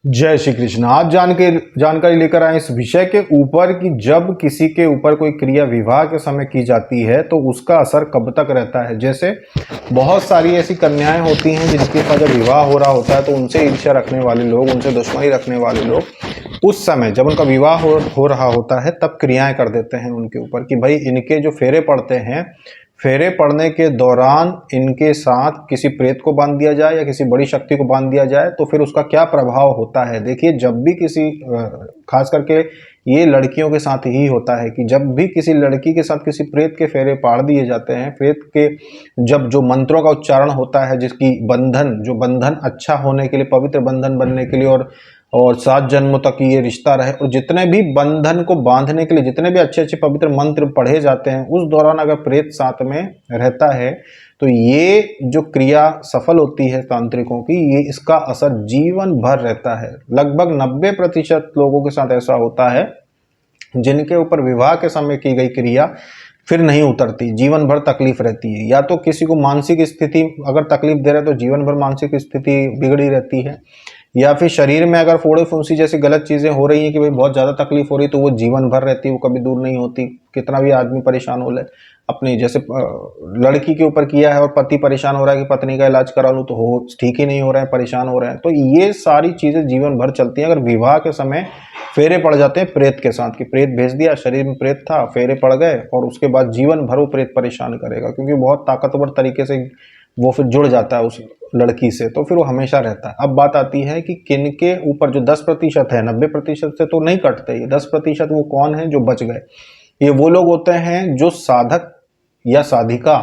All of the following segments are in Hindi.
जय श्री कृष्ण। आज जानकारी लेकर आए इस विषय के ऊपर कि जब किसी के ऊपर कोई क्रिया विवाह के समय की जाती है तो उसका असर कब तक रहता है। जैसे बहुत सारी ऐसी कन्याएं होती हैं जिनके साथ जब विवाह हो रहा होता है तो उनसे ईर्ष्या रखने वाले लोग, उनसे दुश्मनी रखने वाले लोग उस समय जब उनका विवाह हो रहा होता है तब क्रियाएं कर देते हैं उनके ऊपर कि भाई इनके जो फेरे पड़ते हैं, फेरे पड़ने के दौरान इनके साथ किसी प्रेत को बांध दिया जाए या किसी बड़ी शक्ति को बांध दिया जाए तो फिर उसका क्या प्रभाव होता है। देखिए, जब भी किसी खास करके ये लड़कियों के साथ ही होता है कि जब भी किसी लड़की के साथ किसी प्रेत के फेरे पाड़ दिए जाते हैं, प्रेत के जब जो मंत्रों का उच्चारण होता है, जिसकी बंधन अच्छा होने के लिए, पवित्र बंधन बनने के लिए और 7 जन्मों तक ये रिश्ता रहे, और जितने भी बंधन को बांधने के लिए जितने भी अच्छे अच्छे पवित्र मंत्र पढ़े जाते हैं उस दौरान अगर प्रेत साथ में रहता है तो ये जो क्रिया सफल होती है तांत्रिकों की, ये इसका असर जीवन भर रहता है। लगभग 90% लोगों के साथ ऐसा होता है जिनके ऊपर विवाह के समय की गई क्रिया फिर नहीं उतरती, जीवन भर तकलीफ रहती है। या तो किसी को मानसिक स्थिति अगर तकलीफ दे रहे तो जीवन भर मानसिक स्थिति बिगड़ी रहती है, या फिर शरीर में अगर फोड़े फुंसी जैसी गलत चीजें हो रही हैं कि भाई बहुत ज्यादा तकलीफ हो रही है तो वो जीवन भर रहती है, वो कभी दूर नहीं होती। कितना भी आदमी परेशान हो ले, अपनी जैसे लड़की के ऊपर किया है और पति परेशान हो रहा है कि पत्नी का इलाज करा लूं तो हो ठीक ही नहीं हो रहा है, परेशान हो रहे हैं। तो ये सारी चीजें जीवन भर चलती हैं। अगर विवाह के समय फेरे पड़ जाते हैं प्रेत के साथ कि प्रेत भेज दिया, शरीर में प्रेत था, फेरे पड़ गए और उसके बाद जीवन भर वो प्रेत परेशान करेगा, क्योंकि बहुत ताकतवर तरीके से वो फिर जुड़ जाता है उस लड़की से, तो फिर वो हमेशा रहता है। अब बात आती है कि किनके ऊपर जो 10% है, 90% से तो नहीं कटते, ये 10% वो कौन है जो बच गए। ये वो लोग होते हैं जो साधक या साधिका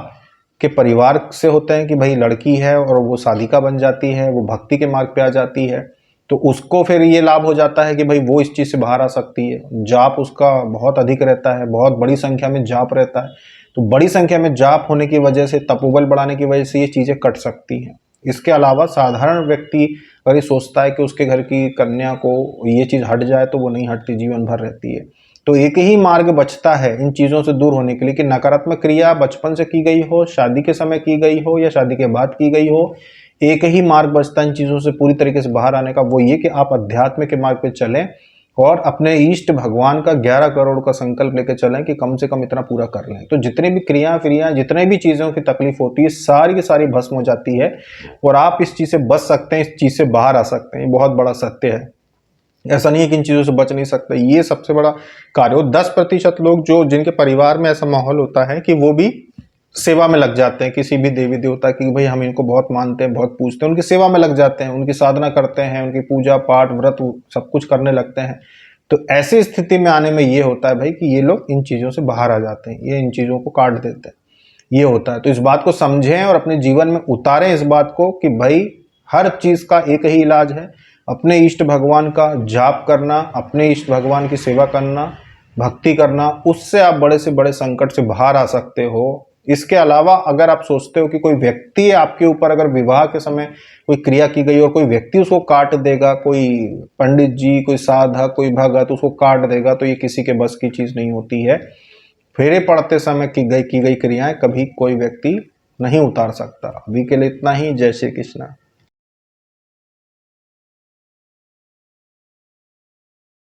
के परिवार से होते हैं कि भाई लड़की है और वो साधिका बन जाती है, वो भक्ति के मार्ग पे आ जाती है, तो उसको फिर ये लाभ हो जाता है कि भाई वो इस चीज से बाहर आ सकती है। जाप उसका बहुत अधिक रहता है, बहुत बड़ी संख्या में जाप रहता है, तो बड़ी संख्या में जाप होने की वजह से, तपोबल बढ़ाने की वजह से ये चीजें कट सकती हैं। इसके अलावा साधारण व्यक्ति अगर ये सोचता है कि उसके घर की कन्या को ये चीज हट जाए तो वो नहीं हटती, जीवन भर रहती है। तो एक ही मार्ग बचता है इन चीजों से दूर होने के लिए कि नकारात्मक क्रिया बचपन से की गई हो, शादी के समय की गई हो या शादी के बाद की गई हो, एक ही मार्ग बचता है इन चीजों से पूरी तरीके से बाहर आने का। वो ये कि आप अध्यात्म के मार्ग पे चलें और अपने इष्ट भगवान का 11 करोड़ का संकल्प लेकर चलें कि कम से कम इतना पूरा कर लें। तो जितनी भी क्रिया फिरियां, जितने भी चीजों की तकलीफ होती है, सारी की सारी भस्म हो जाती है और आप इस चीज से बच सकते हैं, इस चीज से बाहर आ सकते हैं। ये बहुत बड़ा सत्य है। ऐसा नहीं है कि इन चीजों से बच नहीं सकते, ये सबसे बड़ा कार्य हो। 10% लोग जो जिनके परिवार में ऐसा माहौल होता है कि वो भी सेवा में लग जाते हैं किसी भी देवी देवता की, भाई हम इनको बहुत मानते हैं, बहुत पूजते हैं, उनकी सेवा में लग जाते हैं, उनकी साधना करते हैं, उनकी पूजा पाठ व्रत सब कुछ करने लगते हैं। तो ऐसी स्थिति में आने में ये होता है भाई कि ये लोग इन चीजों से बाहर आ जाते हैं, ये इन चीजों को काट देते हैं, ये होता है। तो इस बात को समझें और अपने जीवन में उतारें इस बात को कि भाई हर चीज का एक ही इलाज है, अपने इष्ट भगवान का जाप करना, अपने इष्ट भगवान की सेवा करना, भक्ति करना, उससे आप बड़े से बड़े संकट से बाहर आ सकते हो। इसके अलावा अगर आप सोचते हो कि कोई व्यक्ति आपके ऊपर अगर विवाह के समय कोई क्रिया की गई और कोई व्यक्ति उसको काट देगा, कोई पंडित जी, कोई साधक, कोई भगत उसको काट देगा, तो ये किसी के बस की चीज नहीं होती है। फेरे पड़ते समय की गई क्रियाएं कभी कोई व्यक्ति नहीं उतार सकता। अभी के लिए इतना ही। जय श्री कृष्ण।